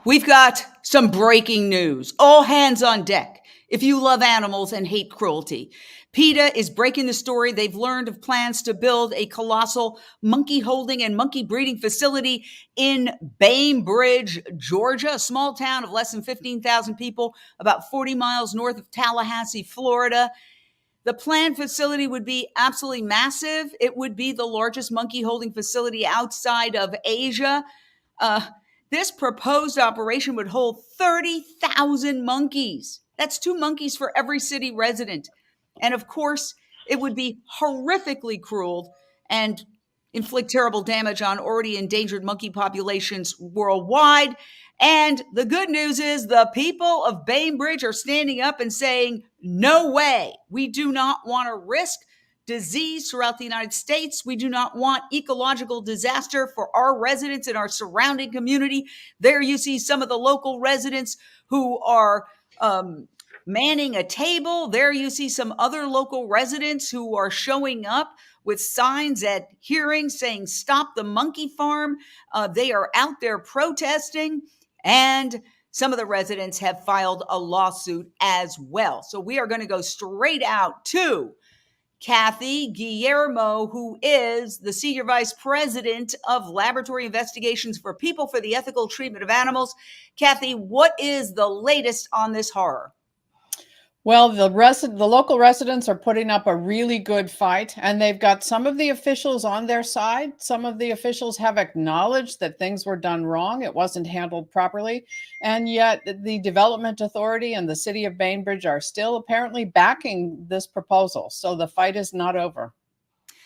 We've got some breaking news. All hands on deck. If you love animals and hate cruelty, PETA is breaking the story. They've learned of plans to build a colossal monkey holding and monkey breeding facility in Bainbridge, Georgia, a small town of less than 15,000 people, about 40 miles north of Tallahassee, Florida. The planned facility would be absolutely massive. It would be the largest monkey holding facility outside of Asia. Uh, this proposed operation would hold 30,000 monkeys. That's 2 monkeys for every city resident. And of course, it would be horrifically cruel and inflict terrible damage on already endangered monkey populations worldwide. And the good news is the people of Bainbridge are standing up and saying, no way. We do not want to risk disease throughout the United States. We do not want ecological disaster for our residents and our surrounding community. There you see some of the local residents who are manning a table. There you see some other local residents who are showing up with signs at hearings saying, stop the monkey farm. They are out there protesting, and some of the residents have filed a lawsuit as well. So we are going to go straight out to Kathy Guillermo, who is the Senior Vice President of Laboratory Investigations for People for the Ethical Treatment of Animals. Kathy, what is the latest on this horror? Well, the local residents are putting up a really good fight, and they've got some of the officials on their side. Some of the officials have acknowledged that things were done wrong. It wasn't handled properly. And yet the Development Authority and the city of Bainbridge are still apparently backing this proposal. So the fight is not over.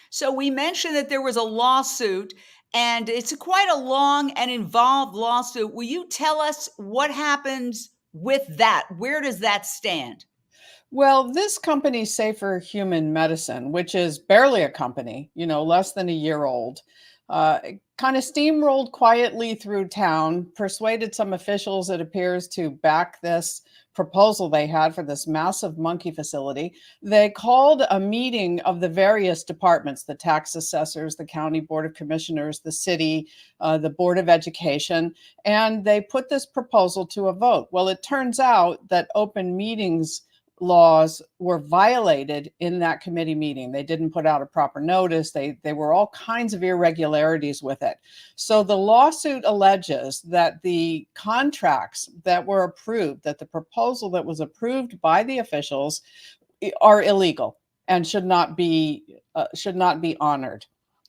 So we mentioned that there was a lawsuit, and it's quite a long and involved lawsuit. Will you tell us what happens with that? Where does that stand? Well, this company, Safer Human Medicine, which is barely a company, less than a year old, kind of steamrolled quietly through town, persuaded some officials, it appears, to back this proposal they had for this massive monkey facility. They called a meeting of the various departments, the tax assessors, the county board of commissioners, the city, the board of education, and they put this proposal to a vote. Well, it turns out that open meetings laws were violated in that committee meeting. They didn't put out a proper notice. They were all kinds of irregularities with it. So the lawsuit alleges that the contracts that were approved, that the proposal that was approved by the officials are illegal and should not be honored.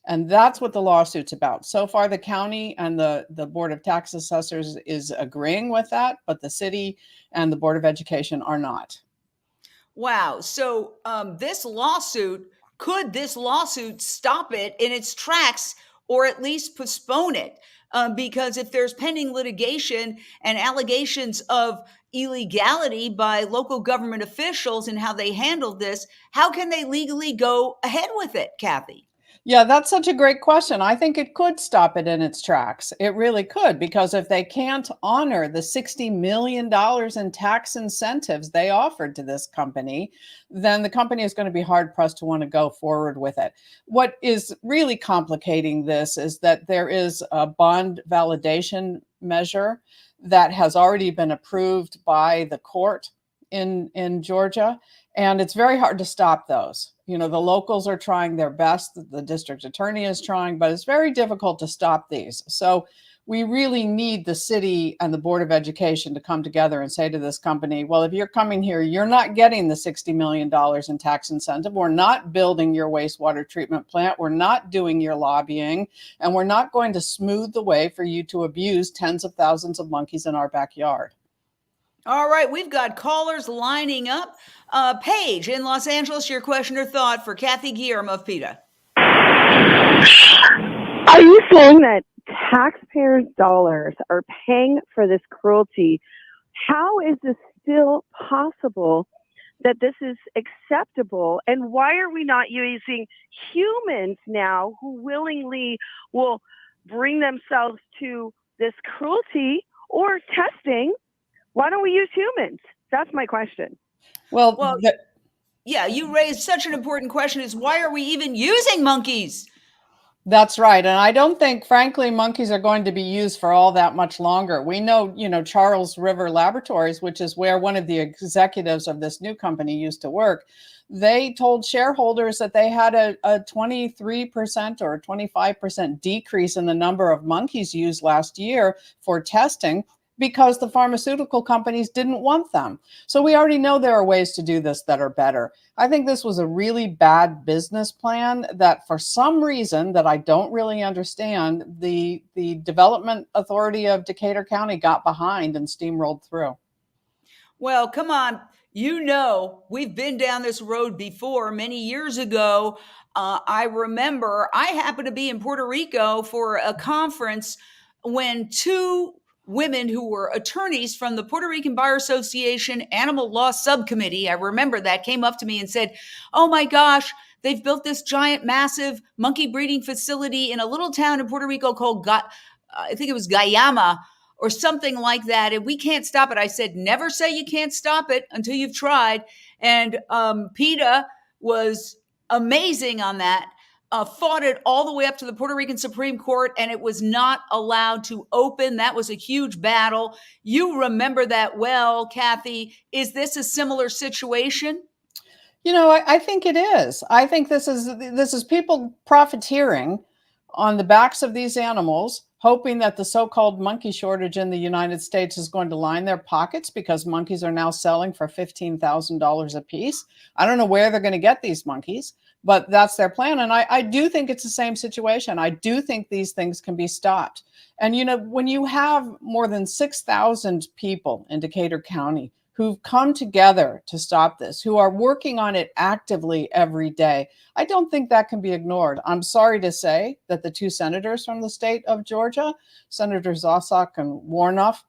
And that's what the lawsuit's about. So far, the county and the Board of Tax Assessors is agreeing with that, but the city and the Board of Education are not. Wow. So could this lawsuit stop it in its tracks or at least postpone it? Because if there's pending litigation and allegations of illegality by local government officials and how they handled this, how can they legally go ahead with it, Kathy? Yeah, that's such a great question. I think it could stop it in its tracks. It really could, because if they can't honor the $60 million in tax incentives they offered to this company, then the company is going to be hard pressed to want to go forward with it. What is really complicating this is that there is a bond validation measure that has already been approved by the court in Georgia, and it's very hard to stop those. The locals are trying their best, the district attorney is trying, but it's very difficult to stop these. So we really need the city and the Board of Education to come together and say to this company, well, if you're coming here, you're not getting the $60 million in tax incentive. We're not building your wastewater treatment plant. We're not doing your lobbying, and we're not going to smooth the way for you to abuse tens of thousands of monkeys in our backyard. All right, we've got callers lining up. Paige in Los Angeles, your question or thought for Kathy Guillermo of PETA. Are you saying that taxpayers' dollars are paying for this cruelty? How is this still possible that this is acceptable? And why are we not using humans now who willingly will bring themselves to this cruelty or testing? Why don't we use humans? That's my question. Well, yeah, you raised such an important question, is why are we even using monkeys? That's right. And I don't think, frankly, monkeys are going to be used for all that much longer. We know, Charles River Laboratories, which is where one of the executives of this new company used to work, they told shareholders that they had a 23% or 25% decrease in the number of monkeys used last year for testing because the pharmaceutical companies didn't want them. So we already know there are ways to do this that are better. I think this was a really bad business plan that for some reason that I don't really understand, the Development Authority of Decatur County got behind and steamrolled through. Well, come on. We've been down this road before many years ago. I remember I happened to be in Puerto Rico for a conference when two women who were attorneys from the Puerto Rican Bar Association Animal Law Subcommittee, I remember that, came up to me and said, "Oh my gosh, they've built this giant, massive monkey breeding facility in a little town in Puerto Rico called, I think it was Guayama, or something like that, and we can't stop it." I said, never say you can't stop it until you've tried. And PETA was amazing on that, fought it all the way up to the Puerto Rican Supreme Court, and it was not allowed to open. That was a huge battle. You remember that well, Kathy. Is this a similar situation? I think it is. I think this is people profiteering on the backs of these animals, hoping that the so-called monkey shortage in the United States is going to line their pockets because monkeys are now selling for $15,000 a piece. I don't know where they're going to get these monkeys, but that's their plan. And I do think it's the same situation. I do think these things can be stopped. And, when you have more than 6,000 people in Decatur County who've come together to stop this, who are working on it actively every day, I don't think that can be ignored. I'm sorry to say that the two senators from the state of Georgia, Senators Ossock and Warnock,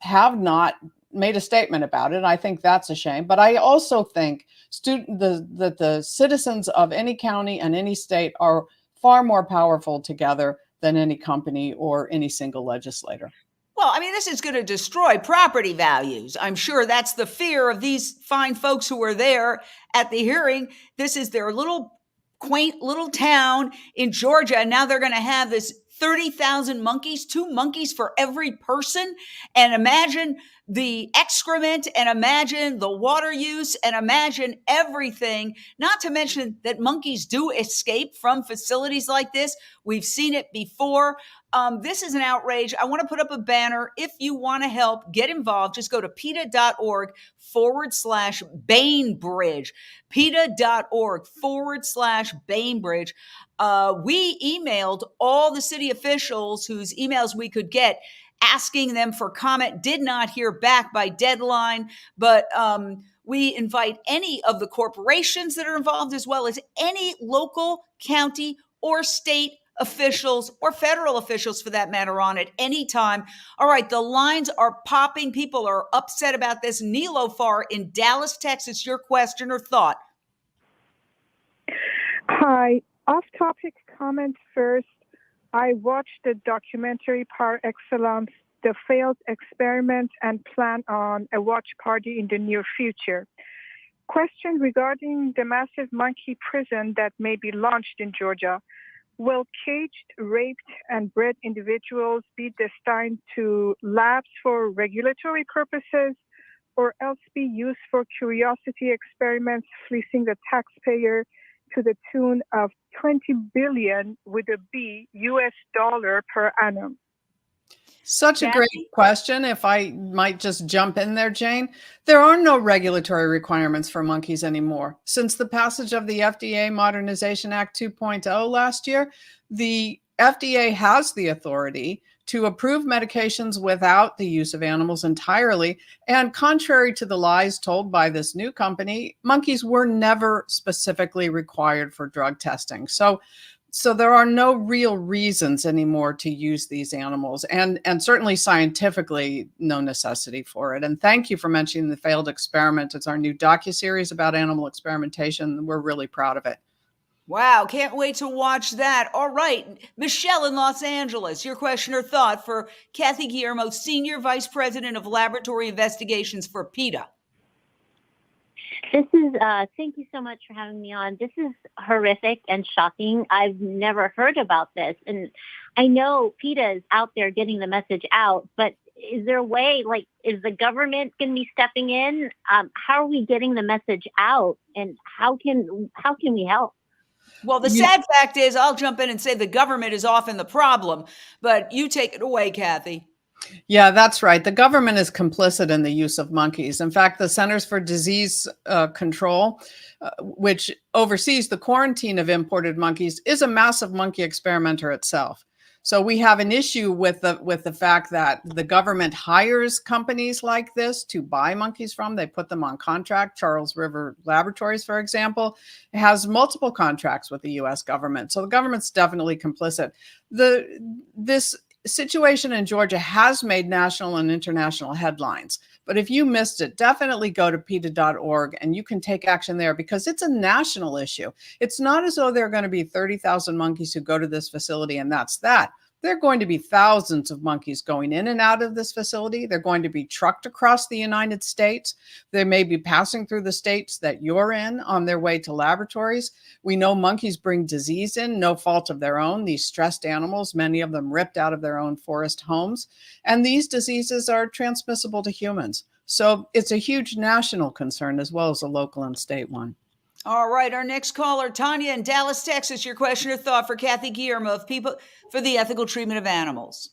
have not made a statement about it. I think that's a shame. But I also think that the citizens of any county and any state are far more powerful together than any company or any single legislator. Well, this is going to destroy property values. I'm sure that's the fear of these fine folks who were there at the hearing. This is their little quaint little town in Georgia, and now they're going to have this 30,000 monkeys, 2 monkeys for every person. And imagine the excrement, and imagine the water use, and imagine everything. Not to mention that monkeys do escape from facilities like this. We've seen it before. This is an outrage. I want to put up a banner. If you want to help, get involved. Just go to PETA.org/Bainbridge. PETA.org/Bainbridge. We emailed all the city officials whose emails we could get, asking them for comment. Did not hear back by deadline, but we invite any of the corporations that are involved, as well as any local, county, or state officials, or federal officials for that matter, on at any time. All right, the lines are popping. People are upset about this. Nilofar in Dallas, Texas, your question or thought? Hi, off-topic comment first. I watched the documentary par excellence, The Failed Experiment, and plan on a watch party in the near future. Question regarding the massive monkey prison that may be launched in Georgia. Will caged, raped, and bred individuals be destined to labs for regulatory purposes, or else be used for curiosity experiments, fleecing the taxpayer to the tune of $20 billion with a B US dollar per annum? Such a great question. If I might just jump in there, Jane, there are no regulatory requirements for monkeys anymore. Since the passage of the FDA Modernization Act 2.0 last year, the FDA has the authority to approve medications without the use of animals entirely. And contrary to the lies told by this new company, monkeys were never specifically required for drug testing. So there are no real reasons anymore to use these animals, and certainly scientifically no necessity for it. And thank you for mentioning The Failed Experiment. It's our new docuseries about animal experimentation. We're really proud of it. Wow, can't wait to watch that. All right, Michelle in Los Angeles, your question or thought for Kathy Guillermo, Senior Vice President of Laboratory Investigations for PETA. This is, thank you so much for having me on. This is horrific and shocking. I've never heard about this. And I know PETA is out there getting the message out, but is there a way, like, is the government going to be stepping in? How are we getting the message out, and how can we help? Well, the sad fact is, I'll jump in and say the government is often the problem, but you take it away, Kathy. Yeah, that's right. The government is complicit in the use of monkeys. In fact, the Centers for Disease Control, which oversees the quarantine of imported monkeys, is a massive monkey experimenter itself. So we have an issue with the fact that the government hires companies like this to buy monkeys from. They put them on contract. Charles River Laboratories, for example, has multiple contracts with the U.S. government. So the government's definitely complicit. This situation in Georgia has made national and international headlines. But if you missed it, definitely go to PETA.org and you can take action there, because it's a national issue. It's not as though there are going to be 30,000 monkeys who go to this facility and that's that. There are going to be thousands of monkeys going in and out of this facility. They're going to be trucked across the United States. They may be passing through the states that you're in on their way to laboratories. We know monkeys bring disease in, no fault of their own. These stressed animals, many of them ripped out of their own forest homes. And these diseases are transmissible to humans. So it's a huge national concern as well as a local and state one. All right, our next caller, Tanya in Dallas, Texas. Your question or thought for Kathy Guillermo of People for the Ethical Treatment of Animals.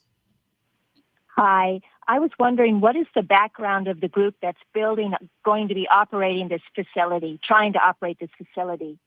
Hi, I was wondering, what is the background of the group that's going to be operating this facility, trying to operate this facility?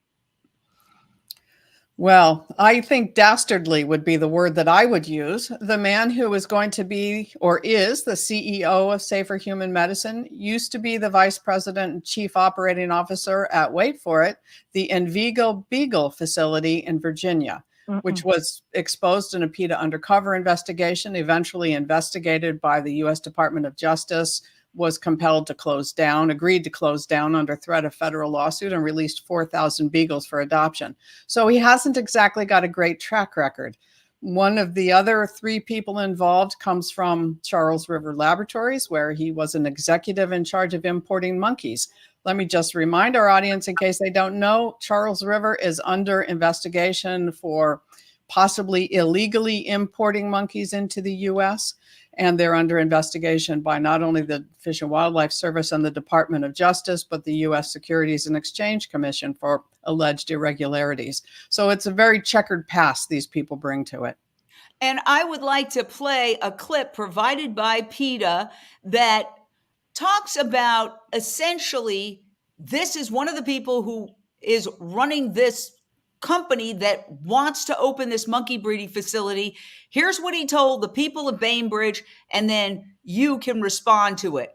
Well, I think dastardly would be the word that I would use. The man who is going to be, or is, the CEO of Safer Human Medicine used to be the vice president and chief operating officer at, wait for it, the Envigo Beagle facility in Virginia, which was exposed in a PETA undercover investigation, eventually investigated by the U.S. Department of Justice, was compelled to close down, agreed to close down under threat of federal lawsuit, and released 4,000 beagles for adoption. So he hasn't exactly got a great track record. One of the other three people involved comes from Charles River Laboratories, where he was an executive in charge of importing monkeys. Let me just remind our audience, in case they don't know, Charles River is under investigation for possibly illegally importing monkeys into the U.S., and they're under investigation by not only the Fish and Wildlife Service and the Department of Justice, but the U.S. Securities and Exchange Commission for alleged irregularities. So it's a very checkered past these people bring to it. And I would like to play a clip provided by PETA that talks about, essentially, this is one of the people who is running this company that wants to open this monkey breeding facility. Here's what he told the people of Bainbridge, and then you can respond to it.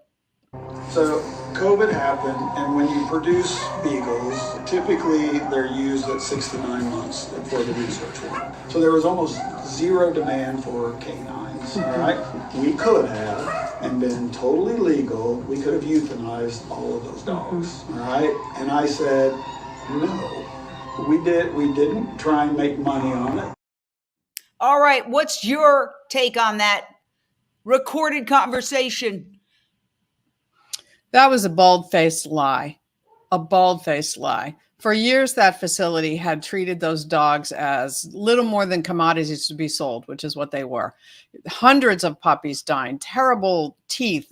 So COVID happened, and when you produce beagles, typically they're used at 6 to 9 months for the research work. So there was almost zero demand for canines, all right? We could have, and been totally legal, we could have euthanized all of those dogs, all right? And I said, no. We didn't try and make money on it. All right, what's your take on that recorded conversation? That was a bald-faced lie, a bald-faced lie. For years, that facility had treated those dogs as little more than commodities to be sold, which is what they were. Hundreds of puppies dying, terrible teeth,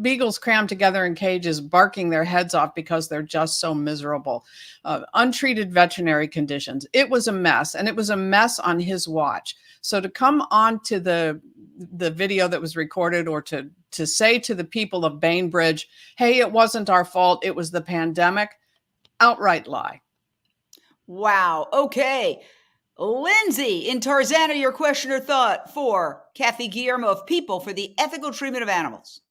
beagles crammed together in cages, barking their heads off because they're just so miserable. Untreated veterinary conditions. It was a mess, and it was a mess on his watch. So to come on to the video that was recorded, or to say to the people of Bainbridge, hey, it wasn't our fault, it was the pandemic, outright lie. Wow. Okay. Lindsay in Tarzana, your question or thought for Kathy Guillermo of People for the Ethical Treatment of Animals.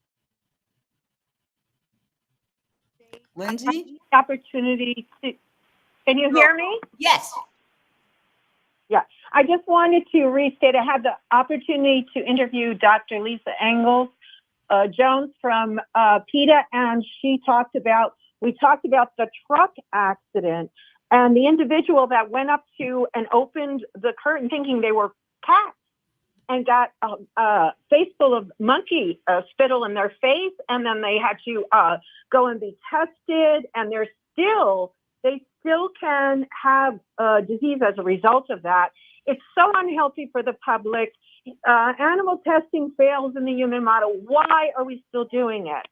Lindsay? Opportunity to, can you hear me? Yes. Yeah. I just wanted to restate, I had the opportunity to interview Dr. Lisa Engels Jones from PETA, and we talked about the truck accident and the individual that went up to and opened the curtain thinking they were cats. and got a face full of monkey spittle in their face, and then they had to go and be tested, and they still can have disease as a result of that. It's so unhealthy for the public. Animal testing fails in the human model. Why are we still doing it?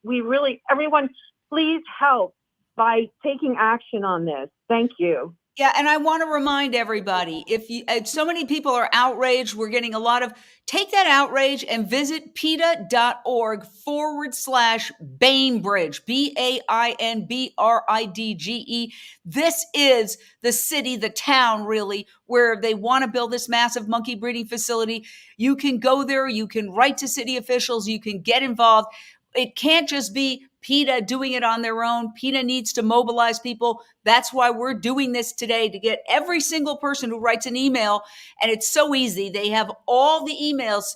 Everyone, please help by taking action on this. Thank you. Yeah, and I want to remind everybody, if so many people are outraged, we're getting a lot of, take that outrage and visit PETA.org/Bainbridge, BAINBRIDGE. This is the city, the town, really, where they want to build this massive monkey breeding facility. You can go there, you can write to city officials, you can get involved. It can't just be PETA doing it on their own. PETA needs to mobilize people. That's why we're doing this today, to get every single person who writes an email. And it's so easy. They have all the emails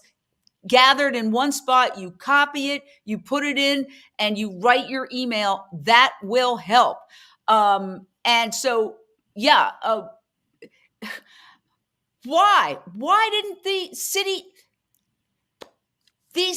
gathered in one spot. You copy it, you put it in, and you write your email. That will help. And so, yeah. Why didn't these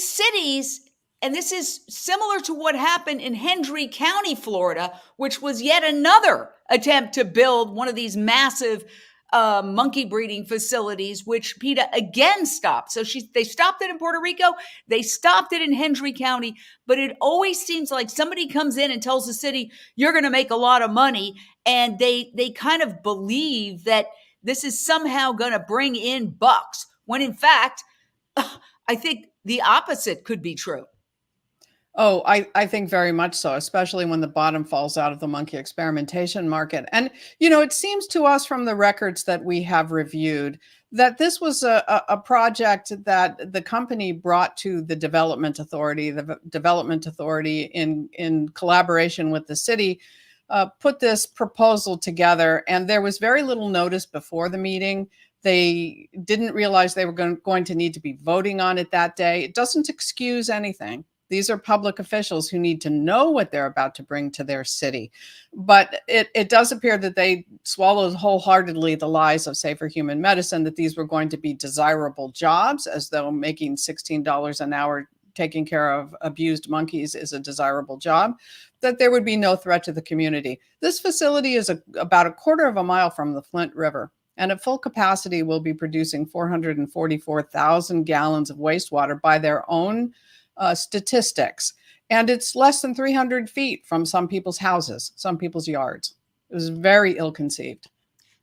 cities, and this is similar to what happened in Hendry County, Florida, which was yet another attempt to build one of these massive monkey breeding facilities, which PETA again stopped. So they stopped it in Puerto Rico. They stopped it in Hendry County. But it always seems like somebody comes in and tells the city, you're going to make a lot of money. And they kind of believe that this is somehow going to bring in bucks, when in fact, I think the opposite could be true. Oh, I think very much so, especially when the bottom falls out of the monkey experimentation market. And, it seems to us from the records that we have reviewed that this was a project that the company brought to the development authority. The development authority, in collaboration with the city, put this proposal together, and there was very little notice before the meeting. They didn't realize they were going to need to be voting on it that day. It doesn't excuse anything. These are public officials who need to know what they're about to bring to their city. But it does appear that they swallowed wholeheartedly the lies of Safer Human Medicine, that these were going to be desirable jobs, as though making $16 an hour taking care of abused monkeys is a desirable job, that there would be no threat to the community. This facility is about a quarter of a mile from the Flint River, and at full capacity will be producing 444,000 gallons of wastewater by their own statistics. And it's less than 300 feet from some people's houses, some people's yards. It was very ill-conceived.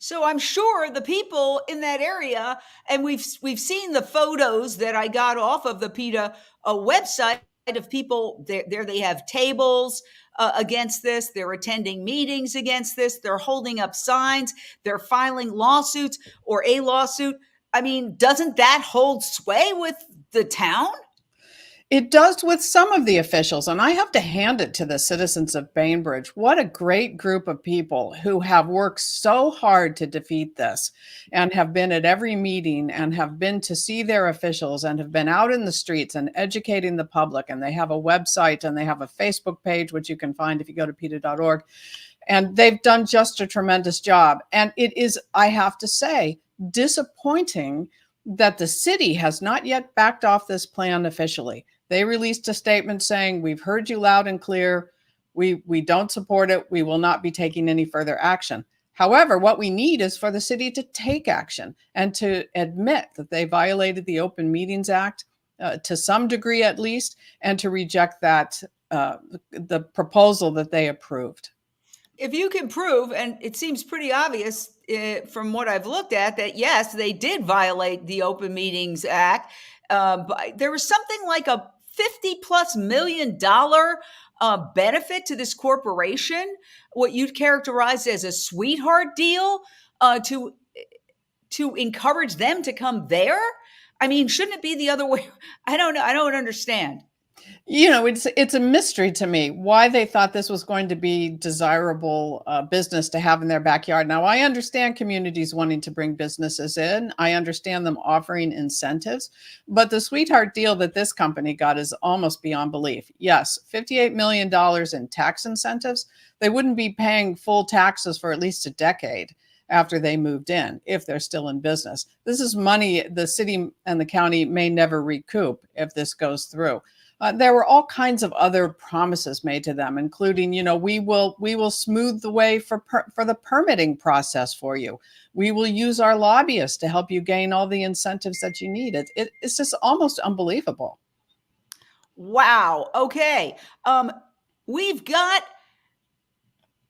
So I'm sure the people in that area, and we've seen the photos that I got off of the PETA website of people there. They have tables against this. They're attending meetings against this. They're holding up signs. They're filing lawsuits or a lawsuit. I mean, doesn't that hold sway with the town? It does with some of the officials, and I have to hand it to the citizens of Bainbridge. What a great group of people who have worked so hard to defeat this, and have been at every meeting, and have been to see their officials, and have been out in the streets and educating the public. And they have a website, and they have a Facebook page, which you can find if you go to PETA.org. And they've done just a tremendous job. And it is, I have to say, disappointing that the city has not yet backed off this plan officially. They released a statement saying, we've heard you loud and clear. We don't support it. We will not be taking any further action. However, what we need is for the city to take action and to admit that they violated the Open Meetings Act to some degree at least, and to reject that the proposal that they approved. If you can prove, and it seems pretty obvious from what I've looked at, that yes, they did violate the Open Meetings Act. But there was something like a $50+ million benefit to this corporation, what you'd characterize as a sweetheart deal, to encourage them to come there. I mean, shouldn't it be the other way? I don't know. I don't understand. It's a mystery to me why they thought this was going to be desirable business to have in their backyard. Now, I understand communities wanting to bring businesses in. I understand them offering incentives, but the sweetheart deal that this company got is almost beyond belief. Yes, $58 million in tax incentives. They wouldn't be paying full taxes for at least a decade. after they moved in, if they're still in business. This is money the city and the county may never recoup if this goes through. There were all kinds of other promises made to them, including, we will smooth the way for the permitting process for you. We will use our lobbyists to help you gain all the incentives that you need. It's just almost unbelievable. Wow. Okay. We've got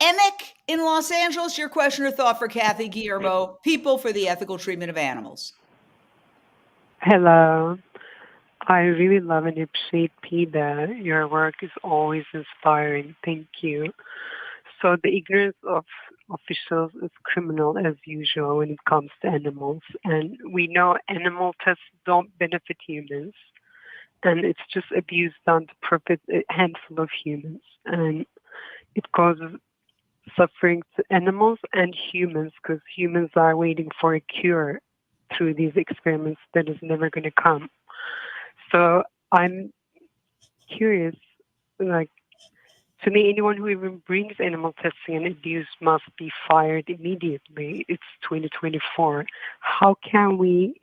Emick in Los Angeles. Your question or thought for Kathy, Guillermo, People for the Ethical Treatment of Animals. Hello. I really love and appreciate PETA. Your work is always inspiring. Thank you. So the ignorance of officials is criminal as usual when it comes to animals. And we know animal tests don't benefit humans. And it's just abuse done to profit a handful of humans. And it causes suffering to animals and humans because humans are waiting for a cure through these experiments that is never going to come. So I'm curious, to me, anyone who even brings animal testing and abuse must be fired immediately. It's 2024. How can we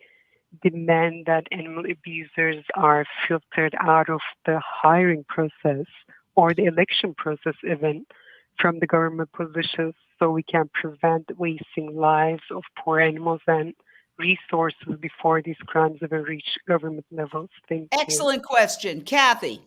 demand that animal abusers are filtered out of the hiring process or the election process even from the government positions so we can prevent wasting lives of poor animals and resources before these crimes ever reach government levels? Thank you. Excellent question. Kathy.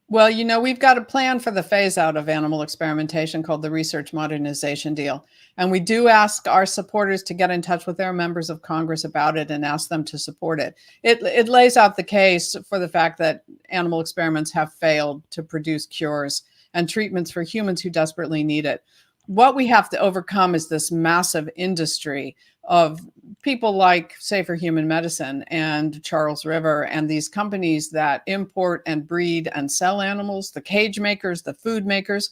Well, we've got a plan for the phase out of animal experimentation called the Research Modernization Deal. And we do ask our supporters to get in touch with their members of Congress about it and ask them to support it. It lays out the case for the fact that animal experiments have failed to produce cures and treatments for humans who desperately need it. What we have to overcome is this massive industry of people like Safer Human Medicine and Charles River and these companies that import and breed and sell animals, the cage makers, the food makers,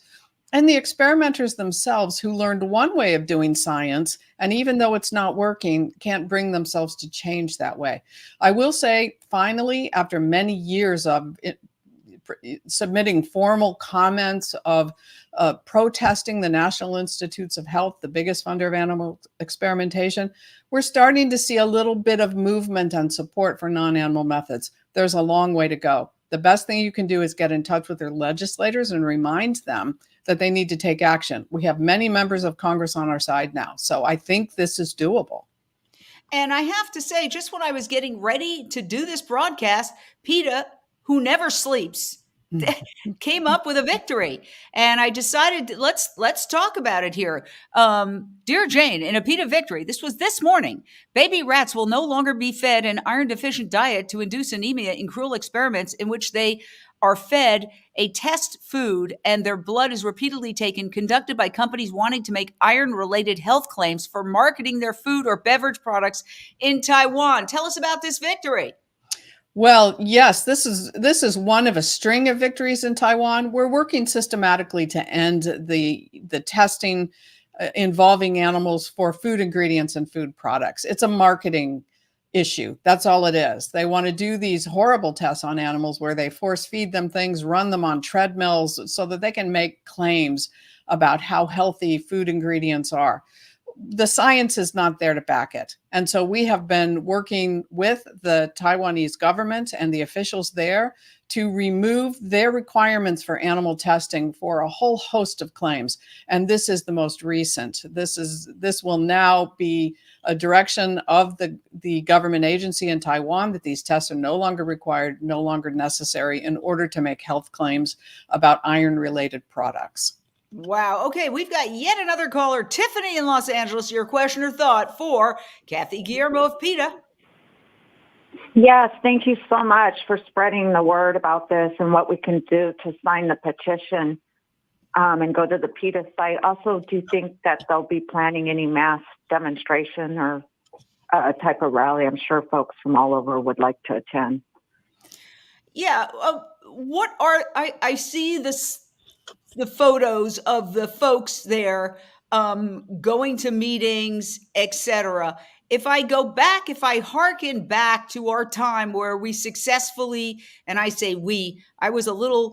and the experimenters themselves who learned one way of doing science, and even though it's not working, can't bring themselves to change that way. I will say, finally, after many years of submitting formal comments, of protesting the National Institutes of Health, the biggest funder of animal experimentation, we're starting to see a little bit of movement and support for non-animal methods. There's a long way to go. The best thing you can do is get in touch with their legislators and remind them that they need to take action. We have many members of Congress on our side now, so I think this is doable. And I have to say, just when I was getting ready to do this broadcast, PETA, who never sleeps, came up with a victory. And I decided, let's talk about it here. Dear Jane, in a PETA victory, this was this morning, baby rats will no longer be fed an iron-deficient diet to induce anemia in cruel experiments in which they are fed a test food and their blood is repeatedly taken, conducted by companies wanting to make iron-related health claims for marketing their food or beverage products in Taiwan. Tell us about this victory. Well, yes, this is one of a string of victories in Taiwan. We're working systematically to end the testing involving animals for food ingredients and food products. It's a marketing issue. That's all it is. They want to do these horrible tests on animals where they force feed them things, run them on treadmills so that they can make claims about how healthy food ingredients are. The science is not there to back it. And so we have been working with the Taiwanese government and the officials there to remove their requirements for animal testing for a whole host of claims. And this is the most recent. This will now be a direction of the government agency in Taiwan that these tests are no longer required, no longer necessary in order to make health claims about iron-related products. Wow. Okay, we've got yet another caller, Tiffany in Los Angeles. Your question or thought for Kathy Guillermo of PETA. Yes, thank you so much for spreading the word about this and what we can do to sign the petition and go to the PETA site. Also, do you think that they'll be planning any mass demonstration or a type of rally? I'm sure folks from all over would like to attend. Yeah. I see the photos of the folks there going to meetings, etc. If I hearken back to our time where we successfully, and I say we, I was a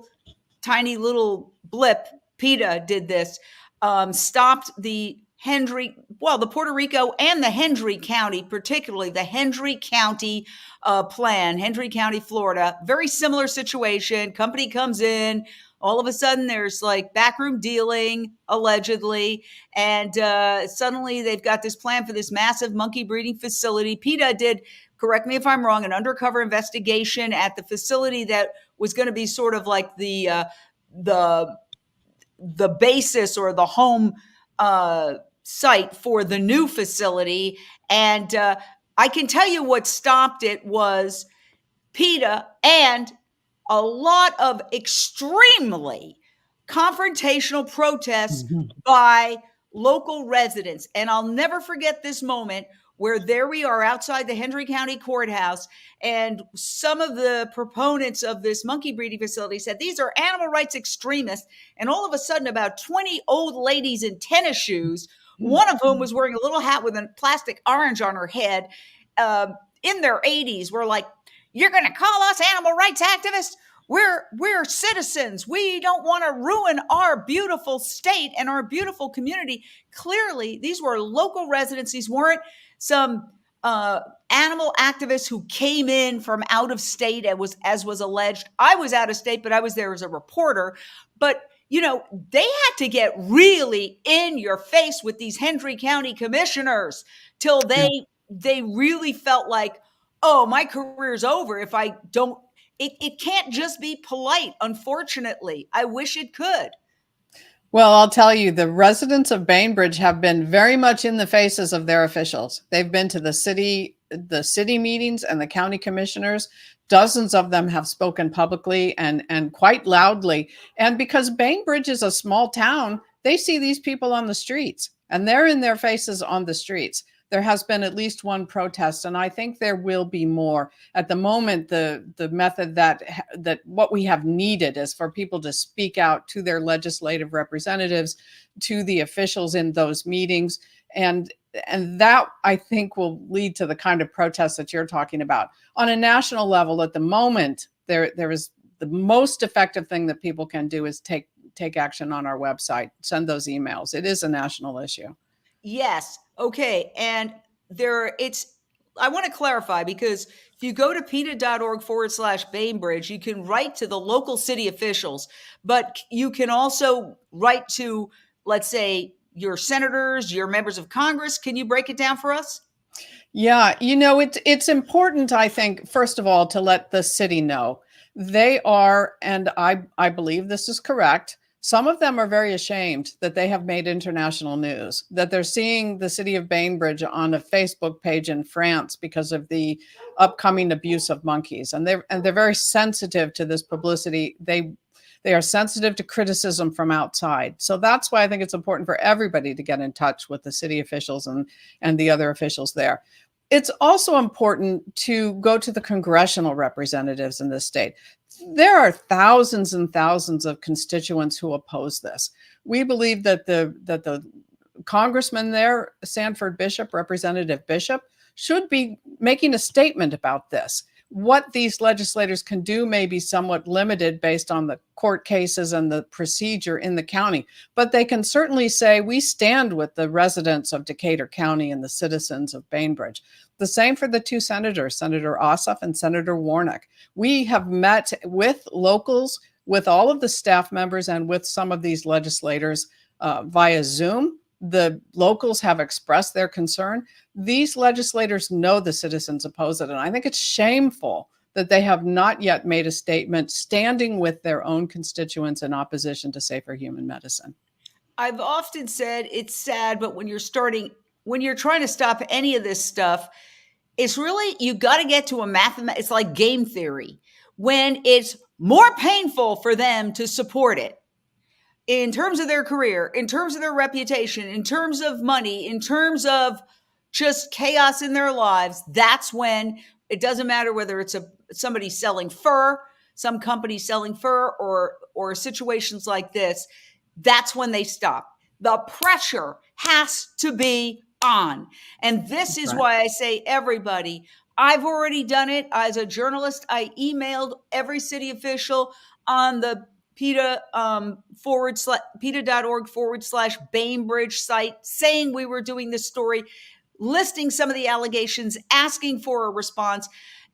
tiny little blip, PETA did this, stopped the the Puerto Rico and the Hendry County, particularly the Hendry County plan, Hendry County, Florida. Very similar situation. Company comes in. All of a sudden, there's like backroom dealing, allegedly, and suddenly they've got this plan for this massive monkey breeding facility. PETA did, correct me if I'm wrong, an undercover investigation at the facility that was going to be sort of like the basis or the home site for the new facility. And I can tell you what stopped it was PETA and a lot of extremely confrontational protests by local residents. And I'll never forget this moment where there we are outside the Hendry County Courthouse, and some of the proponents of this monkey breeding facility said, these are animal rights extremists. And all of a sudden, about 20 old ladies in tennis shoes, one of whom was wearing a little hat with a plastic orange on her head, in their 80s, were like, you're going to call us animal rights activists? We're citizens. We don't want to ruin our beautiful state and our beautiful community. Clearly, these were local residents. These weren't some animal activists who came in from out of state, as was alleged. I was out of state, but I was there as a reporter. But they had to get really in your face with these Hendry County commissioners till they really felt like, oh, my career's over if I don't. It can't just be polite, unfortunately. I wish it could. Well, I'll tell you, the residents of Bainbridge have been very much in the faces of their officials. They've been to the city meetings and the county commissioners. Dozens of them have spoken publicly and quite loudly. And because Bainbridge is a small town, they see these people on the streets, and they're in their faces on the streets. There has been at least one protest, and I think there will be more. At the moment, the method that what we have needed is for people to speak out to their legislative representatives, to the officials in those meetings, and that, I think, will lead to the kind of protests that you're talking about. On a national level, at the moment, there is the most effective thing that people can do is take action on our website, send those emails. It is a national issue. Yes. Okay. And I want to clarify, because if you go to PETA.org/Bainbridge, you can write to the local city officials, but you can also write to, let's say, your senators, your members of Congress. Can you break it down for us? Yeah. It's important, I think, first of all, to let the city know they are, and I believe this is correct, some of them are very ashamed that they have made international news, that they're seeing the city of Bainbridge on a Facebook page in France because of the upcoming abuse of monkeys. And they're very sensitive to this publicity. They are sensitive to criticism from outside. So that's why I think it's important for everybody to get in touch with the city officials and the other officials there. It's also important to go to the congressional representatives in this state. There are thousands and thousands of constituents who oppose this. We believe that the congressman there, Sanford Bishop, Representative Bishop, should be making a statement about this. What these legislators can do may be somewhat limited based on the court cases and the procedure in the county, but they can certainly say, we stand with the residents of Decatur County and the citizens of Bainbridge. The same for the two senators, Senator Ossoff and Senator Warnock. We have met with locals, with all of the staff members, and with some of these legislators via Zoom. The locals have expressed their concern. These legislators know the citizens oppose it, and I think it's shameful that they have not yet made a statement standing with their own constituents in opposition to safer human medicine. I've often said it's sad, but when you're trying to stop any of this stuff, it's really, you got to get to it's like game theory, when it's more painful for them to support it in terms of their career, in terms of their reputation, in terms of money, in terms of just chaos in their lives. That's when it doesn't matter whether it's somebody selling fur, some company selling fur, or situations like this. That's when they stop. The pressure has to be on. And this is why I say, everybody, I've already done it as a journalist. I emailed every city official on the PETA PETA.org/Bainbridge site saying we were doing this story, listing some of the allegations, asking for a response.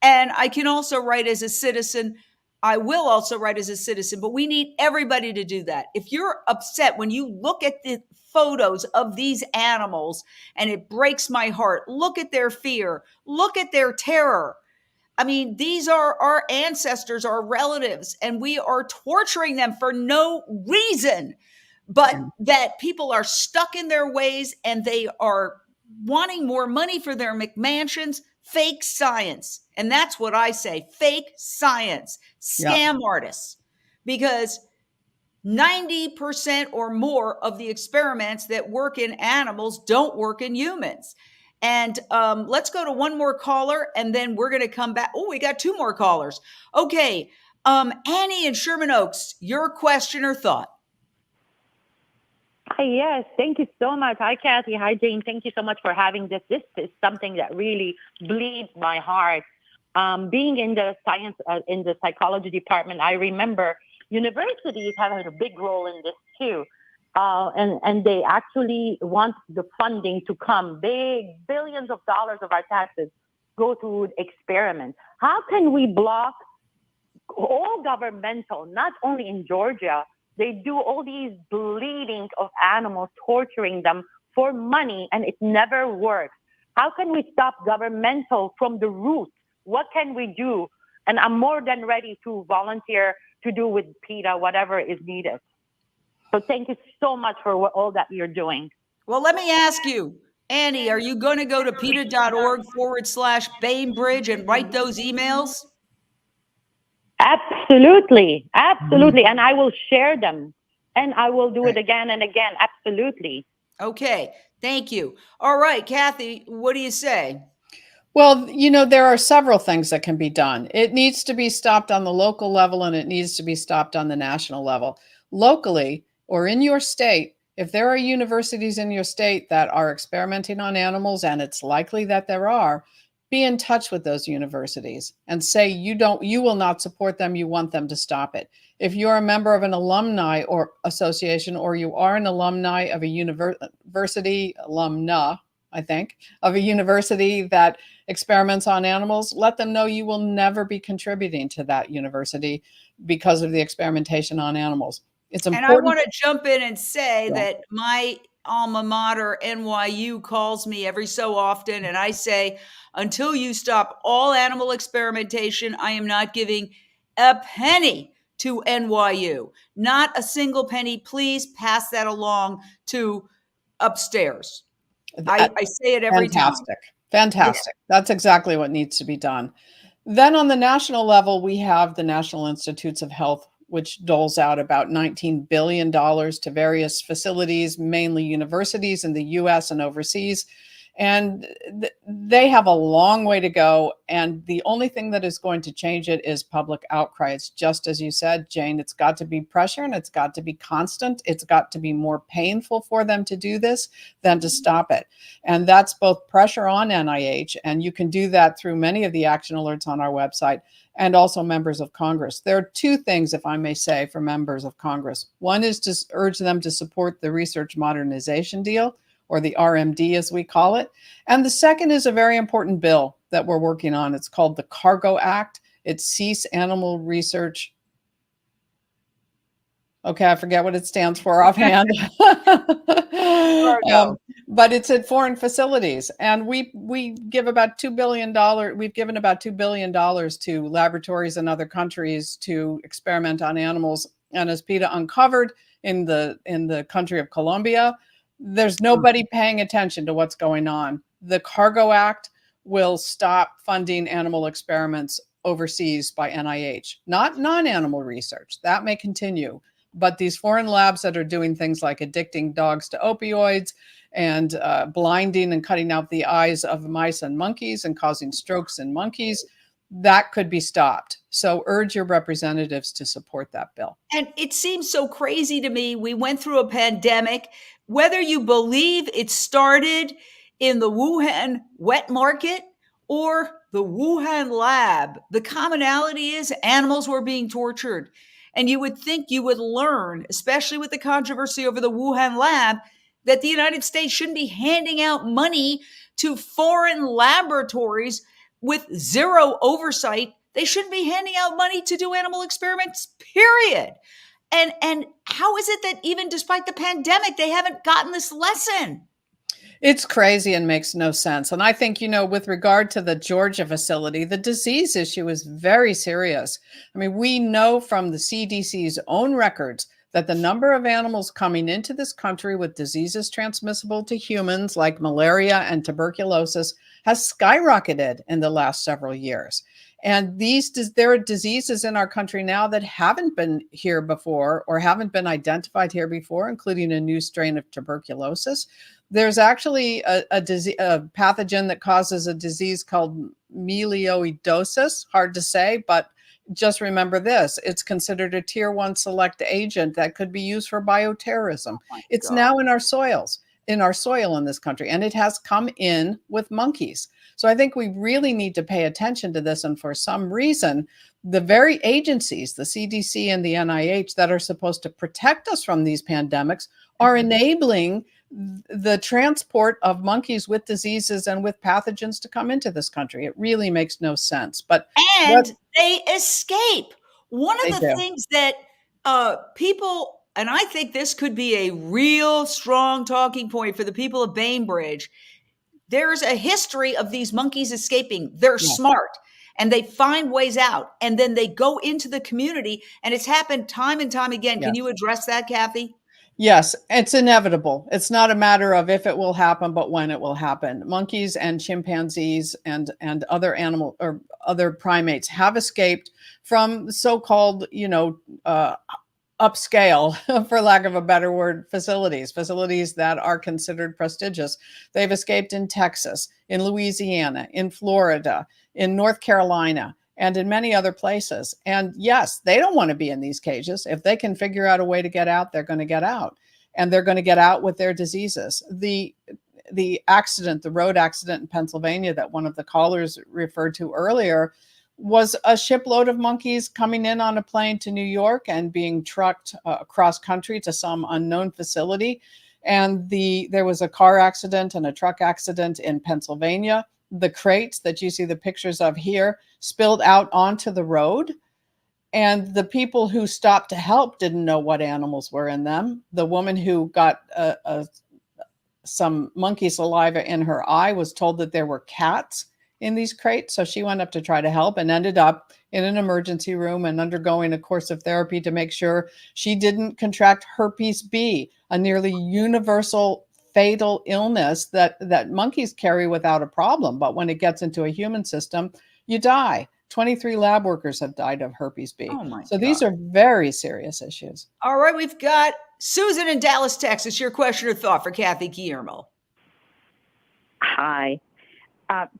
And I can also write as a citizen. I will also write as a citizen, but we need everybody to do that. If you're upset when you look at the photos of these animals and it breaks my heart, look at their fear, look at their terror. I mean, these are our ancestors, our relatives, and we are torturing them for no reason, but that people are stuck in their ways and they are wanting more money for their McMansions. Fake science. And that's what I say, fake science, scam artists, because 90% or more of the experiments that work in animals don't work in humans. And let's go to one more caller and then we're going to come back. Oh, we got two more callers. Okay. Annie in Sherman Oaks, your question or thought? Hi, yes, thank you so much. Hi, Kathy. Hi, Jane. Thank you so much for having this. This is something that really bleeds my heart. Being in the science, in the psychology department, I remember universities have had a big role in this too. And they actually want the funding to come. Big billions of dollars of our taxes go to experiments. How can we block all governmental, not only in Georgia, they do all these bleeding of animals, torturing them for money, and it never works. How can we stop governmental from the root? What can we do? And I'm more than ready to volunteer to do with PETA, whatever is needed. So thank you so much for all that you're doing. Well, let me ask you, Annie, are you going to go to PETA.org/Bainbridge and write those emails? Absolutely. Absolutely. And I will share them and I will do it again and again. Absolutely. Okay. Thank you. All right, Kathy, what do you say? Well, there are several things that can be done. It needs to be stopped on the local level and it needs to be stopped on the national level. Locally or in your state, if there are universities in your state that are experimenting on animals, and it's likely that there are, be in touch with those universities and say you will not support them, you want them to stop it. If you're a member of an alumni or association, or you are an alumni of a university, alumna, I think, of a university that experiments on animals, let them know you will never be contributing to that university because of the experimentation on animals. It's important. And I want to jump in and say that my alma mater, NYU, calls me every so often, and I say, until you stop all animal experimentation, I am not giving a penny to NYU. Not a single penny. Please pass that along to upstairs. I say it every time. Fantastic. That's exactly what needs to be done. Then on the national level, we have the National Institutes of Health, which doles out about $19 billion to various facilities, mainly universities in the US and overseas. And they have a long way to go. And the only thing that is going to change it is public outcry. It's just as you said, Jane, it's got to be pressure and it's got to be constant. It's got to be more painful for them to do this than to stop it. And that's both pressure on NIH, and you can do that through many of the action alerts on our website, and also members of Congress. There are two things, if I may say, for members of Congress. One is to urge them to support the Research Modernization Deal, or the RMD as we call it. And the second is a very important bill that we're working on. It's called the Cargo Act. It's Cease Animal Research. Okay, I forget what it stands for offhand. But it's at foreign facilities. And we give about $2 billion. We've given about $2 billion to laboratories in other countries to experiment on animals. And as PETA uncovered in the country of Colombia, there's nobody paying attention to what's going on. The Cargo Act will stop funding animal experiments overseas by NIH, not non-animal research. That may continue. But these foreign labs that are doing things like addicting dogs to opioids and blinding and cutting out the eyes of mice and monkeys and causing strokes in monkeys, that could be stopped. So urge your representatives to support that bill. And it seems so crazy to me. We went through a pandemic. Whether you believe it started in the Wuhan wet market or the Wuhan lab, the commonality is animals were being tortured. And you would think you would learn, especially with the controversy over the Wuhan lab, that the United States shouldn't be handing out money to foreign laboratories with zero oversight. They shouldn't be handing out money to do animal experiments, period. And how is it that even despite the pandemic, they haven't gotten this lesson? It's crazy and makes no sense. And I think, with regard to the Georgia facility, the disease issue is very serious. I mean, we know from the CDC's own records that the number of animals coming into this country with diseases transmissible to humans like malaria and tuberculosis has skyrocketed in the last several years. And there are diseases in our country now that haven't been here before or haven't been identified here before, including a new strain of tuberculosis. There's actually a pathogen that causes a disease called melioidosis. Hard to say, but just remember this. It's considered a tier 1 select agent that could be used for bioterrorism. It's now in our soil in this country, and it has come in with monkeys. So I think we really need to pay attention to this. And for some reason, the very agencies, the CDC and the NIH, that are supposed to protect us from these pandemics are enabling the transport of monkeys with diseases and with pathogens to come into this country. It really makes no sense. And they escape. One of the do. things that people, and I think this could be a real strong talking point for the people of Bainbridge, there's a history of these monkeys escaping. They're smart and they find ways out, and then they go into the community, and it's happened time and time again. Can you address that, Kathy? Yes, it's inevitable. It's not a matter of if it will happen, but when it will happen. Monkeys and chimpanzees and other animal or other primates have escaped from so-called, upscale, for lack of a better word, facilities that are considered prestigious. They've escaped in Texas, in Louisiana, in Florida, in North Carolina, and in many other places. And yes, they don't want to be in these cages. If they can figure out a way to get out, they're going to get out. And they're going to get out with their diseases. The road accident in Pennsylvania that one of the callers referred to earlier was a shipload of monkeys coming in on a plane to New York and being trucked across country to some unknown facility. And there was a car accident and a truck accident in Pennsylvania. The crates that you see the pictures of here spilled out onto the road. And the people who stopped to help didn't know what animals were in them. The woman who got some monkey saliva in her eye was told that there were cats in these crates. So she went up to try to help and ended up in an emergency room and undergoing a course of therapy to make sure she didn't contract herpes B, a nearly universal fatal illness that monkeys carry without a problem. But when it gets into a human system, you die. 23 lab workers have died of herpes B. Oh my so God. These are very serious issues. All right, we've got Susan in Dallas, Texas. Your question or thought for Kathy Guillermo. Hi.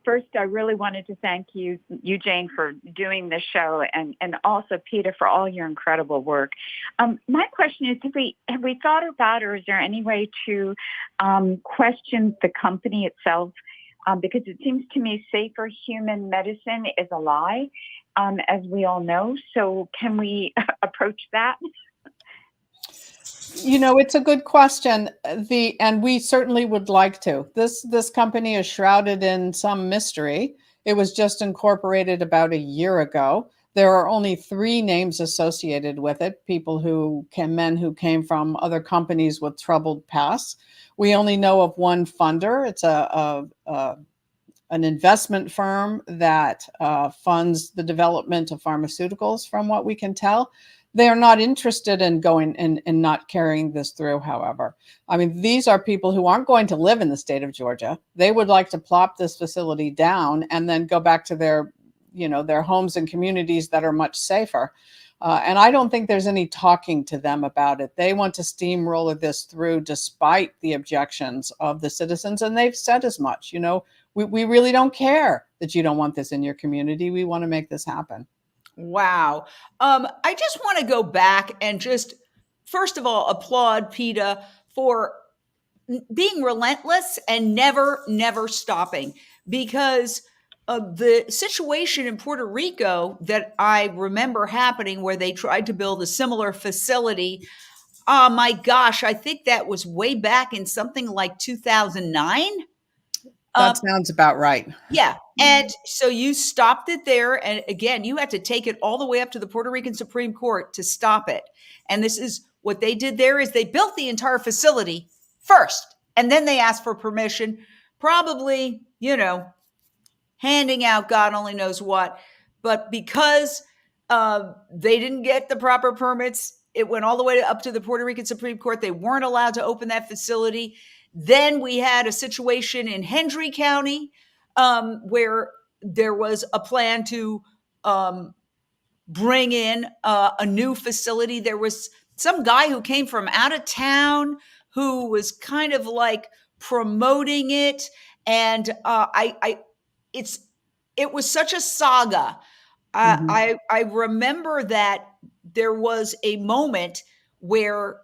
First, I really wanted to thank you, Jane, for doing this show, and also PETA for all your incredible work. My question is, have we thought about, or is there any way to question the company itself? Because it seems to me safer human medicine is a lie, as we all know. So can we approach that? It's a good question. And we certainly would like to. This company is shrouded in some mystery. It was just incorporated about a year ago. There are only 3 names associated with it, men who came from other companies with troubled pasts. We only know of one funder. It's an investment firm that funds the development of pharmaceuticals, from what we can tell. They are not interested in going and not carrying this through, however. I mean, these are people who aren't going to live in the state of Georgia. They would like to plop this facility down and then go back to their homes and communities that are much safer. And I don't think there's any talking to them about it. They want to steamroller this through despite the objections of the citizens. And they've said as much. We really don't care that you don't want this in your community. We want to make this happen. Wow. I just want to go back and just, first of all, applaud PETA for being relentless and never stopping, because the situation in Puerto Rico that I remember happening where they tried to build a similar facility. Oh my gosh, I think that was way back in something like 2009. That sounds about right. Yeah. And so you stopped it there. And again, you had to take it all the way up to the Puerto Rican Supreme Court to stop it. And this is what they did there is they built the entire facility first, and then they asked for permission, probably, handing out God only knows what. But because they didn't get the proper permits, it went all the way up to the Puerto Rican Supreme Court. They weren't allowed to open that facility. Then we had a situation in Hendry County where there was a plan to bring in a new facility. There was some guy who came from out of town who was kind of like promoting it, and it was such a saga. I remember that there was a moment where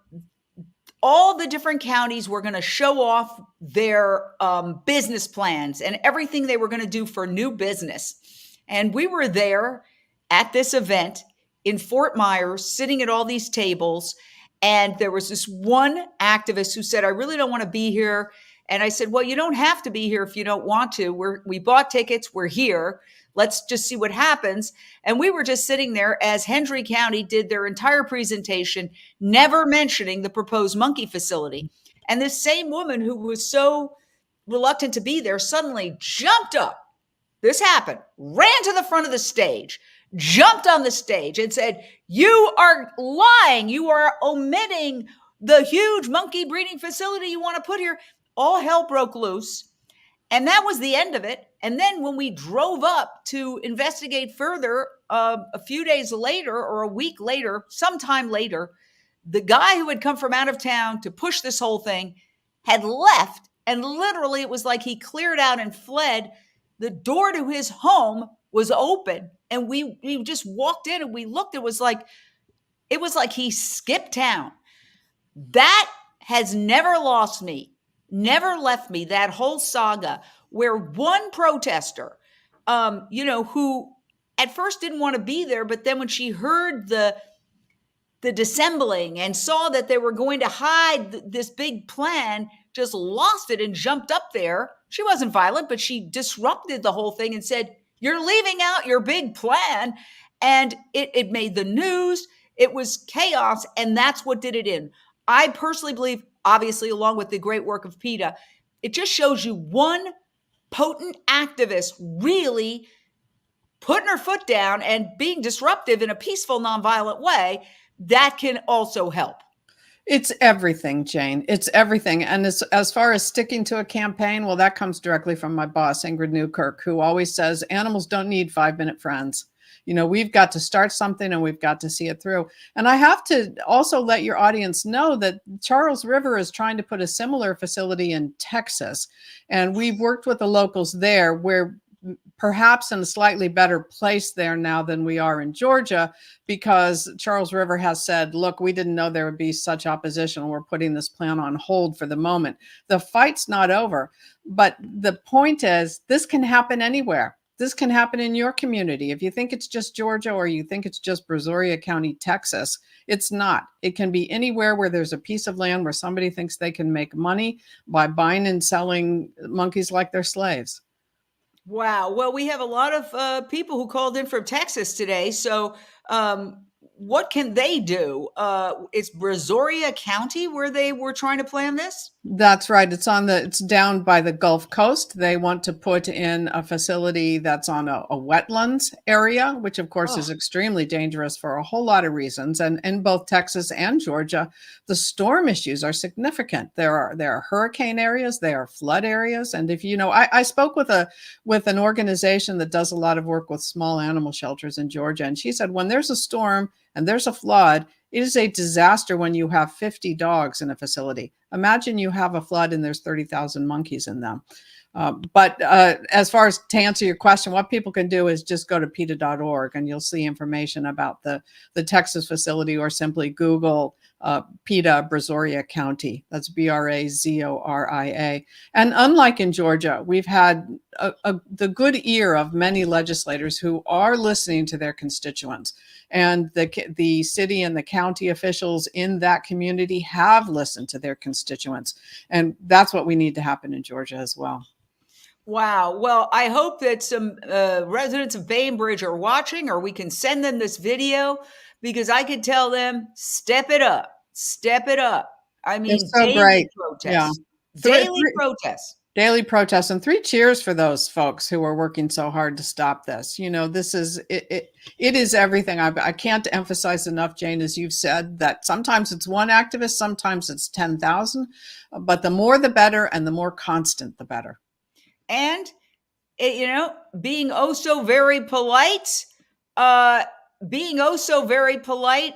all the different counties were going to show off their business plans and everything they were going to do for new business. And we were there at this event in Fort Myers, sitting at all these tables. And there was this one activist who said, I really don't want to be here. And I said, well, you don't have to be here if you don't want to. We bought tickets. We're here. Let's just see what happens. And we were just sitting there as Hendry County did their entire presentation, never mentioning the proposed monkey facility. And this same woman who was so reluctant to be there suddenly jumped up. This happened, ran to the front of the stage, jumped on the stage and said, you are lying. You are omitting the huge monkey breeding facility you want to put here. All hell broke loose. And that was the end of it. And then when we drove up to investigate further, a few days later or a week later, sometime later, the guy who had come from out of town to push this whole thing had left. And literally it was like he cleared out and fled. The door to his home was open. And we just walked in and we looked. It was like he skipped town. That has never lost me. Never left me, that whole saga where one protester, who at first didn't want to be there, but then when she heard the dissembling and saw that they were going to hide this big plan, just lost it and jumped up there. She wasn't violent, but she disrupted the whole thing and said, you're leaving out your big plan. And it made the news. It was chaos. And that's what did it in. I personally believe, obviously, along with the great work of PETA, it just shows you one potent activist really putting her foot down and being disruptive in a peaceful, nonviolent way that can also help. It's everything, Jane. It's everything. And as far as sticking to a campaign, well, that comes directly from my boss, Ingrid Newkirk, who always says animals don't need 5-minute friends. We've got to start something and we've got to see it through. And I have to also let your audience know that Charles River is trying to put a similar facility in Texas. And we've worked with the locals there. We're perhaps in a slightly better place there now than we are in Georgia, because Charles River has said, look, we didn't know there would be such opposition. We're putting this plan on hold for the moment. The fight's not over. But the point is, this can happen anywhere. This can happen in your community. If you think it's just Georgia or you think it's just Brazoria County, Texas, it's not. It can be anywhere where there's a piece of land where somebody thinks they can make money by buying and selling monkeys like they're slaves. Wow. Well, we have a lot of people who called in from Texas today. So what can they do? It's Brazoria County where they were trying to plan this? That's right. It's down by the Gulf Coast. They want to put in a facility that's on a wetlands area, which of course is extremely dangerous for a whole lot of reasons. And in both Texas and Georgia, the storm issues are significant. There are hurricane areas, there are flood areas. And if I spoke with an organization that does a lot of work with small animal shelters in Georgia, and she said when there's a storm and there's a flood, it is a disaster when you have 50 dogs in a facility. Imagine you have a flood and there's 30,000 monkeys in them. But as far as to answer your question, what people can do is just go to PETA.org and you'll see information about the Texas facility, or simply Google PETA Brazoria County. That's Brazoria. And unlike in Georgia, we've had the good ear of many legislators who are listening to their constituents. And the city and the county officials in that community have listened to their constituents. And that's what we need to happen in Georgia as well. Wow. Well, I hope that some residents of Bainbridge are watching, or we can send them this video, because I could tell them, step it up, step it up. I mean, It's so daily great. protests, Yeah. daily protests. Daily protests, and 3 cheers for those folks who are working so hard to stop this. You know, this is it is everything. I can't emphasize enough, Jane, as you've said, that sometimes it's one activist, sometimes it's 10,000, but the more the better, and the more constant the better. And being oh so very polite,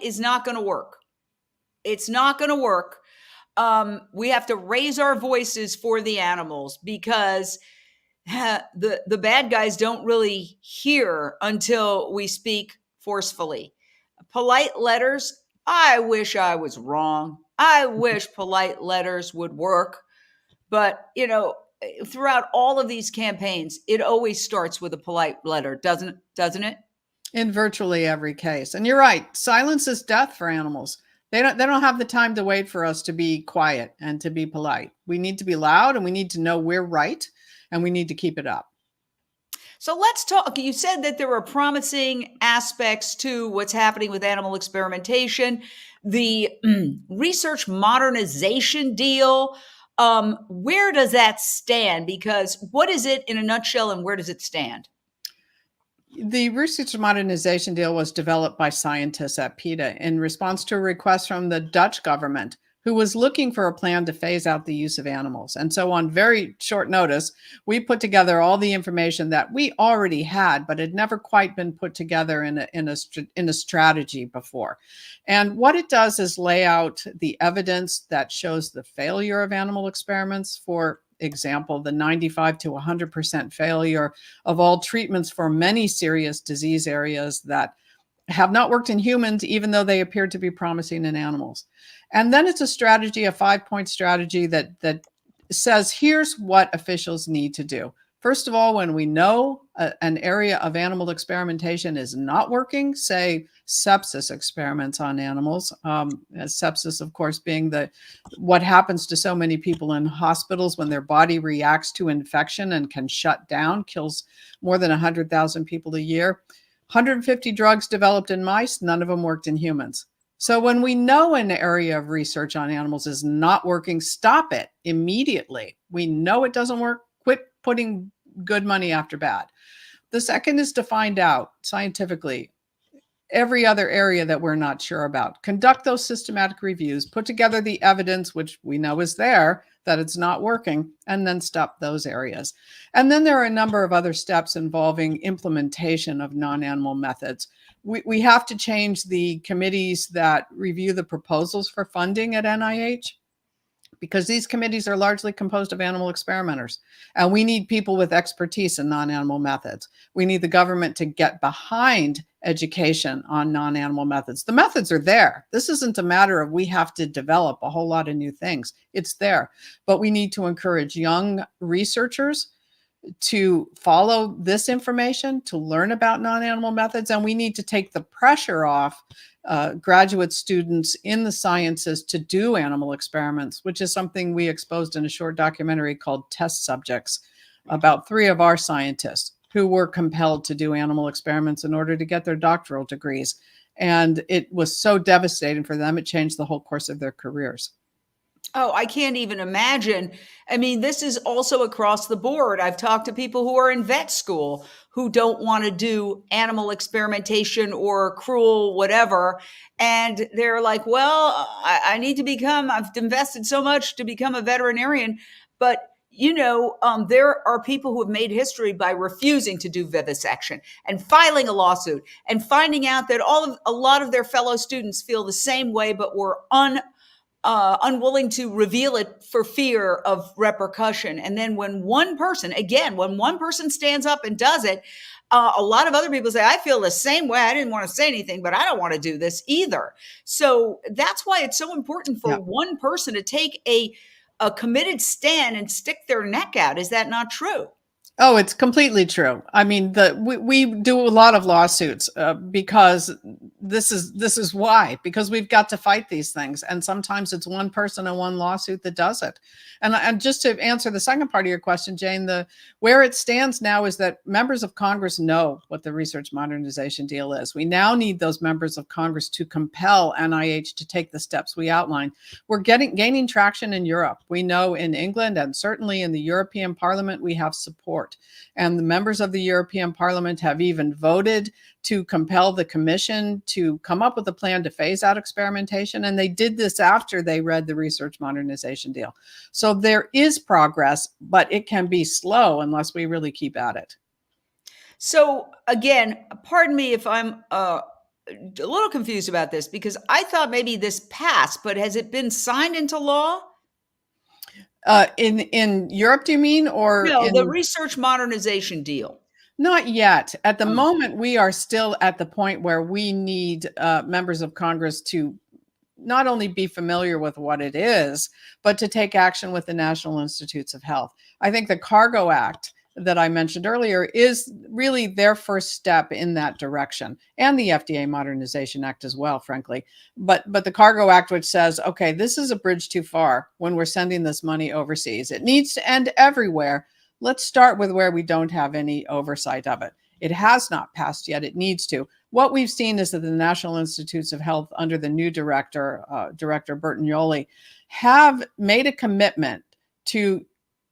is not going to work. It's not going to work. We have to raise our voices for the animals, because the bad guys don't really hear until we speak forcefully. Polite letters, I wish I was wrong. I wish polite letters would work. But, throughout all of these campaigns, it always starts with a polite letter, doesn't it? In virtually every case. And you're right, silence is death for animals. They don't have the time to wait for us to be quiet and to be polite. We need to be loud, and we need to know we're right, and we need to keep it up. So let's talk. You said that there are promising aspects to what's happening with animal experimentation, the research modernization deal. Where does that stand? Because what is it in a nutshell, and where does it stand? The research modernization deal was developed by scientists at PETA in response to a request from the Dutch government, who was looking for a plan to phase out the use of animals. And so on very short notice, we put together all the information that we already had, but had never quite been put together in a strategy before. And what it does is lay out the evidence that shows the failure of animal experiments. For example, the 95 to 100% failure of all treatments for many serious disease areas that have not worked in humans, even though they appear to be promising in animals. And then it's a strategy, a 5-point strategy that says, here's what officials need to do. First of all, when we know an area of animal experimentation is not working, say sepsis experiments on animals, sepsis, of course, being what happens to so many people in hospitals when their body reacts to infection and can shut down, kills more than 100,000 people a year. 150 drugs developed in mice, none of them worked in humans. So when we know an area of research on animals is not working, stop it immediately. We know it doesn't work, quit putting good money after bad. The second is to find out scientifically every other area that we're not sure about. Conduct those systematic reviews, put together the evidence, which we know is there, that it's not working, and then stop those areas. And then there are a number of other steps involving implementation of non-animal methods. We have to change the committees that review the proposals for funding at NIH, because these committees are largely composed of animal experimenters. And we need people with expertise in non-animal methods. We need the government to get behind education on non-animal methods. The methods are there. This isn't a matter of we have to develop a whole lot of new things. It's there. But we need to encourage young researchers to follow this information, to learn about non-animal methods, and we need to take the pressure off graduate students in the sciences to do animal experiments, which is something we exposed in a short documentary called Test Subjects, about 3 of our scientists who were compelled to do animal experiments in order to get their doctoral degrees. And it was so devastating for them, it changed the whole course of their careers. Oh, I can't even imagine. I mean, this is also across the board. I've talked to people who are in vet school who don't want to do animal experimentation or cruel whatever. And they're like, well, I need to I've invested so much to become a veterinarian. But, there are people who have made history by refusing to do vivisection and filing a lawsuit and finding out that a lot of their fellow students feel the same way, but were unwilling to reveal it for fear of repercussion. And then when one person stands up and does it, a lot of other people say, I feel the same way. I didn't want to say anything, but I don't want to do this either. So that's why it's so important for one person to take a committed stand and stick their neck out. Is that not true? Oh, it's completely true. I mean, we do a lot of lawsuits because this is why, because we've got to fight these things, and sometimes it's one person and one lawsuit that does it. And just to answer the second part of your question, Jane, where it stands now is that members of Congress know what the research modernization deal is. We now need those members of Congress to compel NIH to take the steps we outlined. We're gaining traction in Europe. We know in England and certainly in the European Parliament we have support. And the members of the European Parliament have even voted to compel the Commission to come up with a plan to phase out experimentation. And they did this after they read the research modernization deal. So there is progress, but it can be slow unless we really keep at it. So again, pardon me if I'm a little confused about this, because I thought maybe this passed, but has it been signed into law? In Europe, do you mean? Or no, the research modernization deal? Not yet. At the moment, we are still at the point where we need members of Congress to not only be familiar with what it is, but to take action with the National Institutes of Health. I think the Cargo Act that I mentioned earlier is really their first step in that direction, and the FDA Modernization Act as well, frankly. But the Cargo Act, which says, okay, this is a bridge too far when we're sending this money overseas. It needs to end everywhere. Let's start with where we don't have any oversight of it. It has not passed yet. It needs to. What we've seen is that the National Institutes of Health, under the new director, Director Bertagnolli, have made a commitment to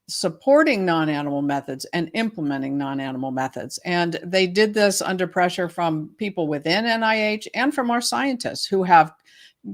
supporting non-animal methods and implementing non-animal methods. And they did this under pressure from people within NIH and from our scientists who have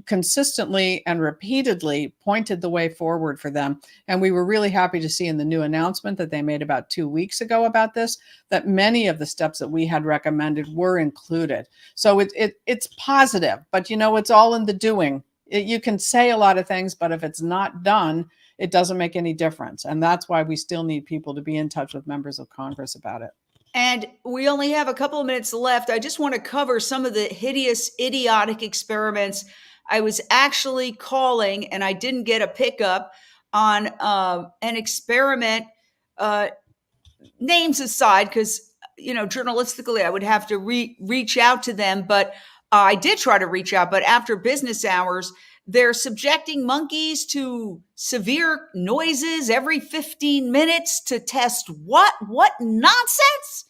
consistently and repeatedly pointed the way forward for them. And we were really happy to see in the new announcement that they made about 2 weeks ago about this, that many of the steps that we had recommended were included. So it's positive, but it's all in the doing. You can say a lot of things, but if it's not done, it doesn't make any difference. And that's why we still need people to be in touch with members of Congress about it. And we only have a couple of minutes left. I just want to cover some of the hideous, idiotic experiments. I was actually calling, and I didn't get a pickup on an experiment, names aside, because, journalistically, I would have to reach out to them. But I did try to reach out, but after business hours, they're subjecting monkeys to severe noises every 15 minutes to test what nonsense?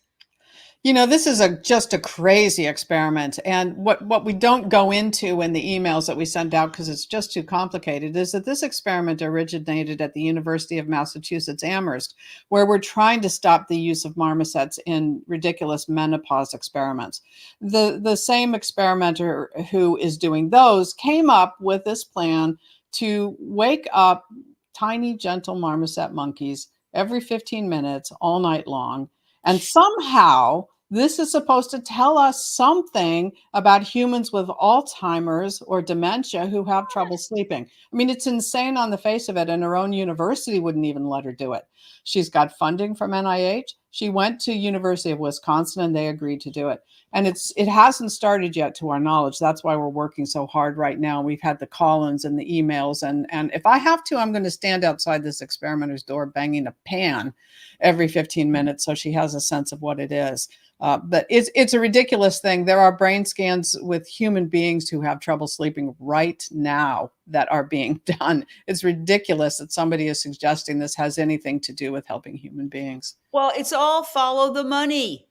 This is just a crazy experiment. And what we don't go into in the emails that we send out, because it's just too complicated, is that this experiment originated at the University of Massachusetts Amherst, where we're trying to stop the use of marmosets in ridiculous menopause experiments. The same experimenter who is doing those came up with this plan to wake up tiny, gentle marmoset monkeys every 15 minutes all night long. And somehow this is supposed to tell us something about humans with Alzheimer's or dementia who have trouble sleeping. I mean, it's insane on the face of it, and her own university wouldn't even let her do it. She's got funding from NIH. She went to University of Wisconsin and they agreed to do it. And it hasn't started yet to our knowledge. That's why we're working so hard right now. We've had the call-ins and the emails. And if I have to, I'm going to stand outside this experimenter's door banging a pan every 15 minutes so she has a sense of what it is. But it's a ridiculous thing. There are brain scans with human beings who have trouble sleeping right now that are being done. It's ridiculous that somebody is suggesting this has anything to do with helping human beings. Well, it's all follow the money.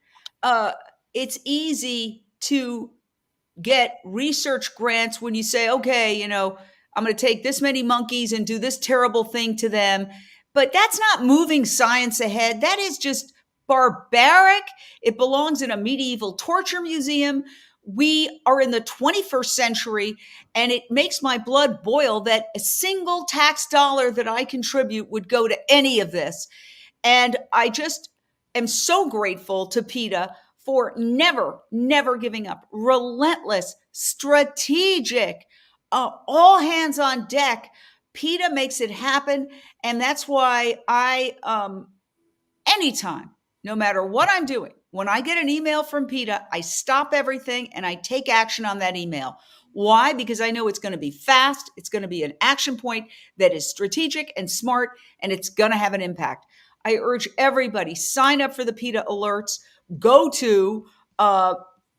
It's easy to get research grants when you say, okay, I'm going to take this many monkeys and do this terrible thing to them. But that's not moving science ahead. That is just barbaric. It belongs in a medieval torture museum. We are in the 21st century, and it makes my blood boil that a single tax dollar that I contribute would go to any of this. And I just am so grateful to PETA for never giving up. Relentless, strategic, all hands on deck. PETA makes it happen. And that's why anytime, no matter what I'm doing, when I get an email from PETA, I stop everything and I take action on that email. Why? Because I know it's going to be fast. It's going to be an action point that is strategic and smart, and it's going to have an impact. I urge everybody, sign up for the PETA alerts. Go to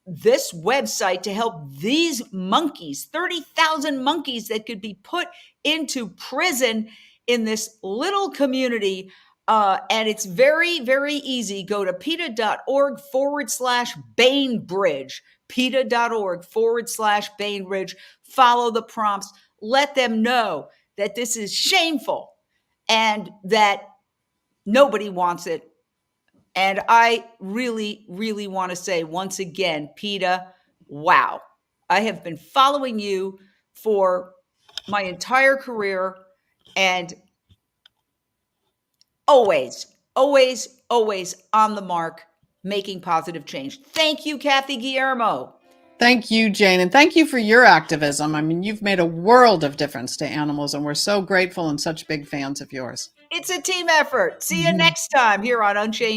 this website to help these monkeys, 30,000 monkeys that could be put into prison in this little community. And it's very, very easy. Go to PETA.org/Bainbridge, PETA.org/Bainbridge. Follow the prompts. Let them know that this is shameful and that nobody wants it. And I really, really want to say once again, PETA, wow. I have been following you for my entire career and always, always, always on the mark, making positive change. Thank you, Kathy Guillermo. Thank you, Jane. And thank you for your activism. I mean, you've made a world of difference to animals, and we're so grateful and such big fans of yours. It's a team effort. See you next time here on Unchained